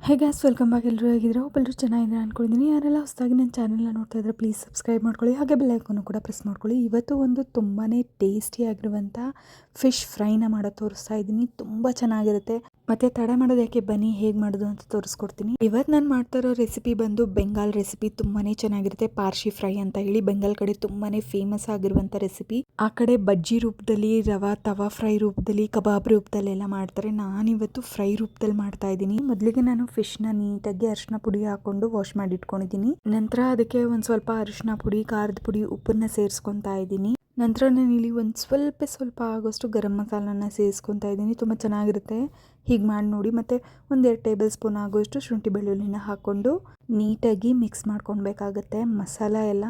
Hey guys, welcome back. ಎಲ್ಲರೂ ಹೇಗಿದ್ರೆ ಎಲ್ಲರೂ ಚೆನ್ನಾಗಿದ್ರೆ ಅಂದ್ಕೊಂಡಿದ್ದೀನಿ. ಯಾರೆಲ್ಲ ಹೊಸದಾಗಿ ನನ್ನ ಚಾನಲ್ನ ನೋಡ್ತಾ ಇದ್ರೆ ಪ್ಲೀಸ್ ಸಬ್ಸ್ಕ್ರೈಬ್ ಮಾಡ್ಕೊಳ್ಳಿ, ಹಾಗೆ ಬೆಲ್ ಐಕಾನ್ ಕೂಡ ಪ್ರೆಸ್ ಮಾಡ್ಕೊಳ್ಳಿ. ಇವತ್ತು ಒಂದು ತುಂಬಾ ಟೇಸ್ಟಿಯಾಗಿರುವಂಥ ಫಿಶ್ ಫ್ರೈನ ಮಾಡೋದು ತೋರಿಸ್ತಾ ಇದ್ದೀನಿ. ತುಂಬ ಚೆನ್ನಾಗಿರುತ್ತೆ. ಮತ್ತು ತಡ ಮಾಡೋದು ಯಾಕೆ, ಬನ್ನಿ ಹೇಗೆ ಮಾಡೋದು ಅಂತ ತೋರಿಸ್ಕೊಡ್ತೀನಿ. ಇವತ್ತು ನಾನು ಮಾಡ್ತಾ ಇರೋ ರೆಸಿಪಿ ಬಂದು ಬೆಂಗಾಲ್ ರೆಸಿಪಿ. ತುಂಬಾ ಚೆನ್ನಾಗಿರುತ್ತೆ. ಪಾರ್ಶಿ ಫ್ರೈ ಅಂತ ಹೇಳಿ ಬೆಂಗಾಲ್ ಕಡೆ ತುಂಬಾ ಫೇಮಸ್ ಆಗಿರುವಂಥ ರೆಸಿಪಿ. ಆ ಕಡೆ ಬಜ್ಜಿ ರೂಪದಲ್ಲಿ, ತವಾ ಫ್ರೈ ರೂಪದಲ್ಲಿ, ಕಬಾಬ್ ರೂಪದಲ್ಲಿ ಎಲ್ಲ ಮಾಡ್ತಾರೆ. ನಾನಿವತ್ತು ಫ್ರೈ ರೂಪದಲ್ಲಿ ಮಾಡ್ತಾ ಇದ್ದೀನಿ. ಮೊದಲಿಗೆ ನಾನು ಫಿಶ್ನ ನೀಟಾಗಿ ಅರಿಶಿನ ಪುಡಿ ಹಾಕೊಂಡು ವಾಶ್ ಮಾಡಿ ಇಟ್ಕೊಂಡಿದ್ದೀನಿ. ನಂತರ ಅದಕ್ಕೆ ಒಂದು ಸ್ವಲ್ಪ ಅರಿಶಿನ ಪುಡಿ, ಖಾರದ ಪುಡಿ, ಉಪ್ಪನ್ನ ಸೇರಿಸ್ಕೊತಾ ಇದ್ದೀನಿ. ನಂತರ ನಾನು ಇಲ್ಲಿ ಒಂದು ಸ್ವಲ್ಪ ಆಗೋಷ್ಟು ಗರಂ ಮಸಾಲನ ಸೇರಿಸ್ಕೊತಾ ಇದ್ದೀನಿ. ತುಂಬ ಚೆನ್ನಾಗಿರುತ್ತೆ. ಹೀಗೆ ಮಾಡಿ ನೋಡಿ. ಮತ್ತು 1-2 ಟೇಬಲ್ ಸ್ಪೂನ್ ಆಗೋಷ್ಟು ಶುಂಠಿ ಬೆಳ್ಳುಳ್ಳಿನ ಹಾಕ್ಕೊಂಡು ನೀಟಾಗಿ ಮಿಕ್ಸ್ ಮಾಡ್ಕೊಳ್ಬೇಕಾಗತ್ತೆ. ಮಸಾಲ ಎಲ್ಲ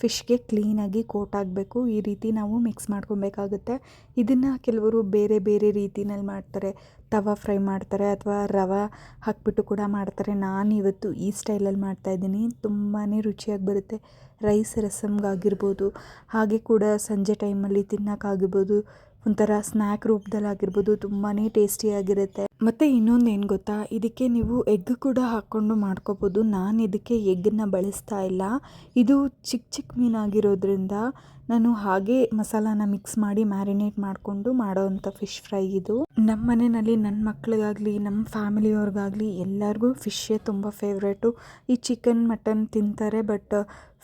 ಫಿಶ್ಗೆ ಕ್ಲೀನಾಗಿ ಕೋಟ್ ಆಗಬೇಕು. ಈ ರೀತಿ ನಾವು ಮಿಕ್ಸ್ ಮಾಡ್ಕೊಬೇಕಾಗುತ್ತೆ. ಇದನ್ನು ಕೆಲವರು ಬೇರೆ ಬೇರೆ ರೀತಿನಲ್ಲಿ ಮಾಡ್ತಾರೆ. ತವಾ ಫ್ರೈ ಮಾಡ್ತಾರೆ ಅಥವಾ ರವೆ ಹಾಕ್ಬಿಟ್ಟು ಕೂಡ ಮಾಡ್ತಾರೆ. ನಾನು ಇವತ್ತು ಈ ಸ್ಟೈಲಲ್ಲಿ ಮಾಡ್ತಾಯಿದ್ದೀನಿ. ತುಂಬಾ ರುಚಿಯಾಗಿ ಬರುತ್ತೆ. ರೈಸ್ ರಸಮ್ಗಾಗಿರ್ಬೋದು, ಹಾಗೆ ಕೂಡ ಸಂಜೆ ಟೈಮಲ್ಲಿ ತಿನ್ನೋಕ್ಕಾಗಿರ್ಬೋದು, ಒಂಥರ ಸ್ನ್ಯಾಕ್ ರೂಪದಲ್ಲಿ ಆಗಿರ್ಬೋದು. ತುಂಬಾ ಟೇಸ್ಟಿಯಾಗಿರುತ್ತೆ. ಮತ್ತು ಇನ್ನೊಂದು ಏನು ಗೊತ್ತಾ, ಇದಕ್ಕೆ ನೀವು ಎಗ್ ಕೂಡ ಹಾಕ್ಕೊಂಡು ಮಾಡ್ಕೋಬೋದು. ನಾನು ಇದಕ್ಕೆ ಎಗ್ಗನ್ನು ಬಳಸ್ತಾ ಇಲ್ಲ. ಇದು ಚಿಕ್ಕ ಮೀನಾಗಿರೋದ್ರಿಂದ ನಾನು ಹಾಗೆ ಮಸಾಲಾನ ಮಿಕ್ಸ್ ಮಾಡಿ ಮ್ಯಾರಿನೇಟ್ ಮಾಡಿಕೊಂಡು ಮಾಡೋವಂಥ ಫಿಶ್ ಫ್ರೈ ಇದು. ನಮ್ಮ ಮನೆಯಲ್ಲಿ ನನ್ನ ಮಕ್ಳಿಗಾಗಲಿ, ನಮ್ಮ ಫ್ಯಾಮಿಲಿಯವ್ರಿಗಾಗಲಿ ಎಲ್ಲರಿಗೂ ಫಿಶ್ಶೇ ತುಂಬ ಫೇವ್ರೇಟು. ಈ ಚಿಕನ್ ಮಟನ್ ತಿಂತಾರೆ, ಬಟ್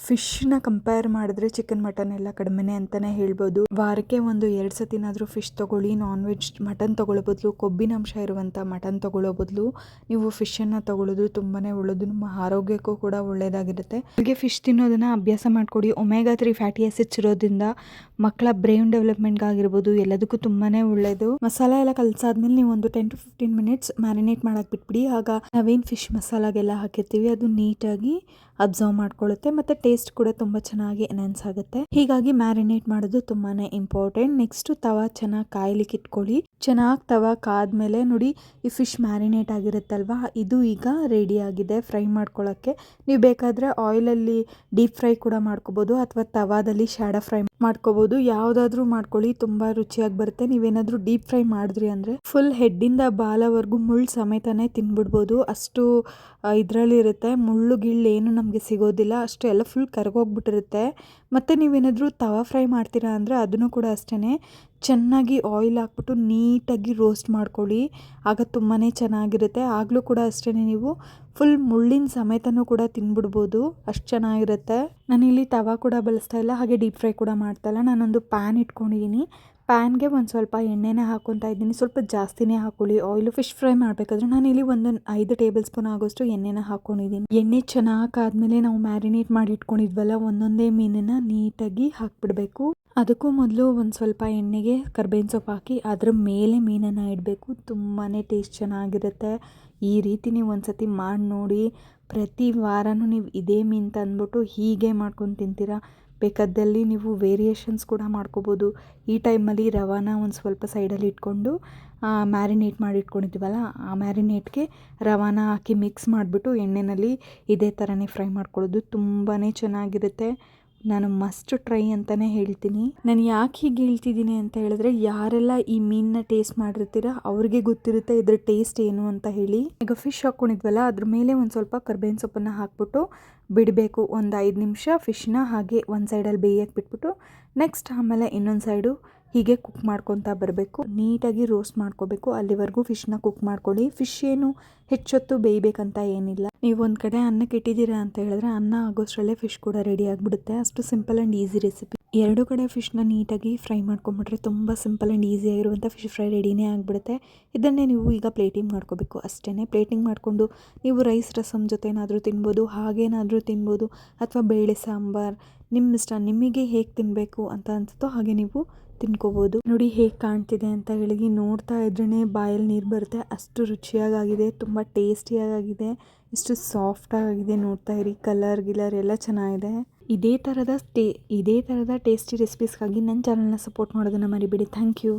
ಫಿಶ್ನ ಕಂಪೇರ್ ಮಾಡಿದ್ರೆ ಚಿಕನ್ ಮಟನ್ ಎಲ್ಲ ಕಡಿಮೆನೇ ಅಂತಲೇ ಹೇಳ್ಬೋದು. ವಾರಕ್ಕೆ 1-2 ಸತಿನಾದರೂ ಫಿಶ್ ತೊಗೊಳ್ಳಿ. ನಾನ್ ವೆಜ್ ಮಟನ್ ತೊಗೊಳ್ಳೋ ಬದಲು, ಕೊಬ್ಬಿನಾಂಶ ಇರುವಂಥ ಮಟನ್ ತೊಗೊಳ್ಳೋ ಬದಲು ನೀವು ಫಿಶನ್ನು ತೊಗೊಳ್ಳೋದು ತುಂಬಾ ಒಳ್ಳೆಯದು. ನಮ್ಮ ಆರೋಗ್ಯಕ್ಕೂ ಕೂಡ ಒಳ್ಳೆಯದಾಗಿರುತ್ತೆ. ಹಾಗೆ ಫಿಶ್ ತಿನ್ನೋದನ್ನು ಅಭ್ಯಾಸ ಮಾಡಿಕೊಡಿ. ಒಮೆಗಾ 3 ಫ್ಯಾಟಿ ಆಸಿಡ್ಸ್ ಇರೋದ್ರಿಂದ ಮಕ್ಕಳ ಬ್ರೈನ್ ಡೆವಲಪ್ಮೆಂಟ್ಗಾಗಿರ್ಬೋದು ಎಲ್ಲದಕ್ಕೂ ತುಂಬಾ ಒಳ್ಳೆಯದು. ಮಸಾಲ ಎಲ್ಲ ಕಲಸಾದ್ಮೇಲೆ ನೀವು ಒಂದು 10-15 ಮಿನಿಟ್ಸ್ ಮ್ಯಾರಿನೇಟ್ ಮಾಡೋಕೆ ಬಿಟ್ಬಿಡಿ. ಆಗ ನಾವೇನು ಫಿಶ್ ಮಸಾಲಾಗೆಲ್ಲ ಹಾಕಿರ್ತೀವಿ ಅದು ನೀಟಾಗಿ ಅಬ್ಸರ್ವ್ ಮಾಡ್ಕೊಳ್ಳುತ್ತೆ. ಮತ್ತು ಟೇಸ್ಟ್ ಕೂಡ ತುಂಬ ಚೆನ್ನಾಗಿ ಎನ್ಹಾನ್ಸ್ ಆಗುತ್ತೆ. ಹೀಗಾಗಿ ಮ್ಯಾರಿನೇಟ್ ಮಾಡೋದು ತುಂಬಾ ಇಂಪಾರ್ಟೆಂಟ್. ನೆಕ್ಸ್ಟು ತವಾ ಚೆನ್ನಾಗಿ ಕಾಯ್ಲಿಕ್ಕೆ ಇಟ್ಕೊಳ್ಳಿ. ಚೆನ್ನಾಗಿ ತವಾ ಕಾದ್ಮೇಲೆ ನೋಡಿ, ಈ ಫಿಶ್ ಮ್ಯಾರಿನೇಟ್ ಆಗಿರುತ್ತಲ್ವ, ಇದು ಈಗ ರೆಡಿ ಆಗಿದೆ ಫ್ರೈ ಮಾಡ್ಕೊಳ್ಳೋಕ್ಕೆ. ನೀವು ಬೇಕಾದರೆ ಆಯಿಲಲ್ಲಿ ಡೀಪ್ ಫ್ರೈ ಕೂಡ ಮಾಡ್ಕೋಬೋದು, ಅಥವಾ ತವಾದಲ್ಲಿ ಶಾಡೋ ಫ್ರೈ ಮಾಡ್ಕೋಬೋದು. ಯಾವುದಾದ್ರೂ ಮಾಡ್ಕೊಳ್ಳಿ, ತುಂಬ ರುಚಿಯಾಗಿ ಬರುತ್ತೆ. ನೀವೇನಾದರೂ ಡೀಪ್ ಫ್ರೈ ಮಾಡಿದ್ರಿ ಅಂದರೆ ಫುಲ್ ಹೆಡ್ಡಿಂದ ಬಾಲವರೆಗೂ ಮುಳ್ಳು ಸಮೇತನೇ ತಿನ್ಬಿಡ್ಬೋದು. ಅಷ್ಟು ಇದರಲ್ಲಿರುತ್ತೆ. ಮುಳ್ಳು ಗಿಳ್ಳು ಏನು ನಮಗೆ ಸಿಗೋದಿಲ್ಲ. ಅಷ್ಟು ಎಲ್ಲ ಫುಲ್ ಕರಗೋಗ್ಬಿಟ್ಟಿರುತ್ತೆ. ಮತ್ತು ನೀವೇನಾದರೂ ತವಾ ಫ್ರೈ ಮಾಡ್ತೀರಾ ಅಂದರೆ ಅದನ್ನು ಕೂಡ ಅಷ್ಟೇ ಚೆನ್ನಾಗಿ ಆಯಿಲ್ ಹಾಕ್ಬಿಟ್ಟು ನೀಟಾಗಿ ರೋಸ್ಟ್ ಮಾಡ್ಕೊಳ್ಳಿ. ಆಗ ತುಂಬಾ ಚೆನ್ನಾಗಿರುತ್ತೆ. ಆಗಲೂ ಕೂಡ ಅಷ್ಟೇ ನೀವು ಫುಲ್ ಮುಳ್ಳಿನ ಸಮೇತನೂ ಕೂಡ ತಿನ್ಬಿಡ್ಬೋದು. ಅಷ್ಟು ಚೆನ್ನಾಗಿರುತ್ತೆ. ನಾನಿಲ್ಲಿ ತವಾ ಕೂಡ ಬಳಸ್ತಾ ಇಲ್ಲ, ಹಾಗೆ ಡೀಪ್ ಫ್ರೈ ಕೂಡ ಮಾಡ್ತಾ ಇಲ್ಲ. ನಾನೊಂದು ಪ್ಯಾನ್ ಇಟ್ಕೊಂಡಿದ್ದೀನಿ. ಪ್ಯಾನ್ಗೆ ಒಂದು ಸ್ವಲ್ಪ ಎಣ್ಣೆನ ಹಾಕ್ಕೊತಾ ಇದ್ದೀನಿ. ಸ್ವಲ್ಪ ಜಾಸ್ತಿನೇ ಹಾಕ್ಕೊಳ್ಳಿ ಆಯಿಲು. ಫಿಶ್ ಫ್ರೈ ಮಾಡಬೇಕಾದ್ರೆ ನಾನಿಲ್ಲಿ 5 ಟೇಬಲ್ ಸ್ಪೂನ್ ಆಗೋಷ್ಟು ಎಣ್ಣೆನ ಹಾಕ್ಕೊಂಡಿದ್ದೀನಿ. ಎಣ್ಣೆ ಚೆನ್ನಾಗಿ ಕಾದ್ಮೇಲೆ ನಾವು ಮ್ಯಾರಿನೇಟ್ ಮಾಡಿ ಇಟ್ಕೊಂಡಿದ್ವಲ್ಲ ಒಂದೊಂದೇ ಮೀನನ್ನು ನೀಟಾಗಿ ಹಾಕ್ಬಿಡಬೇಕು. ಅದಕ್ಕೂ ಮೊದಲು ಒಂದು ಸ್ವಲ್ಪ ಎಣ್ಣೆಗೆ ಕರ್ಬೇವಿನ ಸೊಪ್ಪು ಹಾಕಿ ಅದ್ರ ಮೇಲೆ ಮೀನನ್ನು ಇಡಬೇಕು. ತುಂಬಾ ಟೇಸ್ಟ್ ಚೆನ್ನಾಗಿರುತ್ತೆ. ಈ ರೀತಿ ನೀವು ಒಂದ್ಸತಿ ಮಾಡಿ ನೋಡಿ. ಪ್ರತಿ ವಾರನೂ ನೀವು ಇದೇ ಮೀನು ತಂದ್ಬಿಟ್ಟು ಹೀಗೆ ಮಾಡ್ಕೊಂಡು ತಿಂತೀರಾ. ಬೇಕಾದಲ್ಲಿ ನೀವು ವೇರಿಯೇಷನ್ಸ್ ಕೂಡ ಮಾಡ್ಕೋಬೋದು. ಈ ಟೈಮಲ್ಲಿ ರವಾನ ಒಂದು ಸ್ವಲ್ಪ ಸೈಡಲ್ಲಿ ಇಟ್ಕೊಂಡು ಮ್ಯಾರಿನೇಟ್ ಮಾಡಿ ಇಟ್ಕೊಂಡಿದ್ದೀವಲ್ಲ, ಆ ಮ್ಯಾರಿನೇಟ್ಗೆ ರವಾನ ಹಾಕಿ ಮಿಕ್ಸ್ ಮಾಡಿಬಿಟ್ಟು ಎಣ್ಣೆಯಲ್ಲಿ ಇದೇ ಥರನೇ ಫ್ರೈ ಮಾಡ್ಕೊಳ್ಳೋದು. ತುಂಬಾ ಚೆನ್ನಾಗಿರುತ್ತೆ. ನಾನು ಮಸ್ಟ್ ಟ್ರೈ ಅಂತಲೇ ಹೇಳ್ತೀನಿ. ನಾನು ಯಾಕೆ ಹೀಗೆ ಹೇಳ್ತಿದ್ದೀನಿ ಅಂತ ಹೇಳಿದ್ರೆ, ಯಾರೆಲ್ಲ ಈ ಮೀನನ್ನ ಟೇಸ್ಟ್ ಮಾಡಿರ್ತೀರ ಅವ್ರಿಗೆ ಗೊತ್ತಿರುತ್ತೆ ಇದ್ರ ಟೇಸ್ಟ್ ಏನು ಅಂತ ಹೇಳಿ. ಈಗ ಫಿಶ್ ಹಾಕ್ಕೊಂಡಿದ್ವಲ್ಲ ಅದ್ರ ಮೇಲೆ ಒಂದು ಸ್ವಲ್ಪ ಕರ್ಬೇವಿನ ಸೊಪ್ಪನ್ನು ಹಾಕ್ಬಿಟ್ಟು ಬಿಡಬೇಕು. ಒಂದು 5 ನಿಮಿಷ ಫಿಶ್ನ ಹಾಗೆ ಒಂದು ಸೈಡಲ್ಲಿ ಬೇಯಕ್ಕೆ ಬಿಟ್ಬಿಟ್ಟು ನೆಕ್ಸ್ಟ್ ಆಮೇಲೆ ಇನ್ನೊಂದು ಸೈಡು ಹೀಗೆ ಕುಕ್ ಮಾಡ್ಕೊತಾ ಬರಬೇಕು. ನೀಟಾಗಿ ರೋಸ್ಟ್ ಮಾಡ್ಕೋಬೇಕು. ಅಲ್ಲಿವರೆಗೂ ಫಿಶ್ನ ಕುಕ್ ಮಾಡ್ಕೊಳ್ಳಿ. ಫಿಶ್ ಏನು ಹೆಚ್ಚೊತ್ತು ಬೇಯಬೇಕಂತ ಏನಿಲ್ಲ. ನೀವು ಒಂದು ಕಡೆ ಅನ್ನಕ್ಕೆ ಇಟ್ಟಿದ್ದೀರಾ ಅಂತ ಹೇಳಿದ್ರೆ ಅನ್ನ ಆಗೋಷ್ಟರಲ್ಲೇ ಫಿಶ್ ಕೂಡ ರೆಡಿ ಆಗಿಬಿಡುತ್ತೆ. ಅಷ್ಟು ಸಿಂಪಲ್ ಆ್ಯಂಡ್ ಈಸಿ ರೆಸಿಪಿ. 2 ಕಡೆ ಫಿಶ್ನ ನೀಟಾಗಿ ಫ್ರೈ ಮಾಡ್ಕೊಂಬಿಟ್ರೆ ತುಂಬ ಸಿಂಪಲ್ ಆ್ಯಂಡ್ ಈಸಿ ಆಗಿರುವಂಥ ಫಿಶ್ ಫ್ರೈ ರೆಡಿನೇ ಆಗಿಬಿಡುತ್ತೆ. ಇದನ್ನೇ ನೀವು ಈಗ ಪ್ಲೇಟಿಂಗ್ ಮಾಡ್ಕೋಬೇಕು ಅಷ್ಟೇ. ಪ್ಲೇಟಿಂಗ್ ಮಾಡಿಕೊಂಡು ನೀವು ರೈಸ್ ರಸಮ್ ಜೊತೆನಾದರೂ ತಿನ್ಬೋದು, ಹಾಗೇನಾದರೂ ತಿನ್ಬೋದು, ಅಥವಾ ಬೇಳೆ ಸಾಂಬಾರು ನಿಮ್ಮ ಇಷ್ಟ. ನಿಮಗೆ ಹೇಗೆ ತಿನ್ನಬೇಕು ಅಂತ ಅನಿಸುತ್ತೋ ಹಾಗೆ ನೀವು ತಿನ್ಕೋಬೋದು. ನೋಡಿ ಹೇಗೆ ಕಾಣ್ತಿದೆ ಅಂತ ಹೇಳಿ. ನೋಡ್ತಾ ಇದ್ರೇ ಬಾಯಲ್ಲಿ ನೀರು ಬರುತ್ತೆ. ಅಷ್ಟು ರುಚಿಯಾಗಿದೆ, ತುಂಬ ಟೇಸ್ಟಿಯಾಗಿದೆ, ಎಷ್ಟು ಸಾಫ್ಟಾಗಿದೆ. ನೋಡ್ತಾ ಇರಿ, ಕಲರ್ ಎಲ್ಲ ಚೆನ್ನಾಗಿದೆ. ಇದೇ ಥರದ ಟೇಸ್ಟಿ ರೆಸಿಪೀಸ್ಗಾಗಿ ನನ್ನ ಚಾನಲ್ನ ಸಪೋರ್ಟ್ ಮಾಡೋದನ್ನು ಮರಿಬೇಡಿ. Thank you.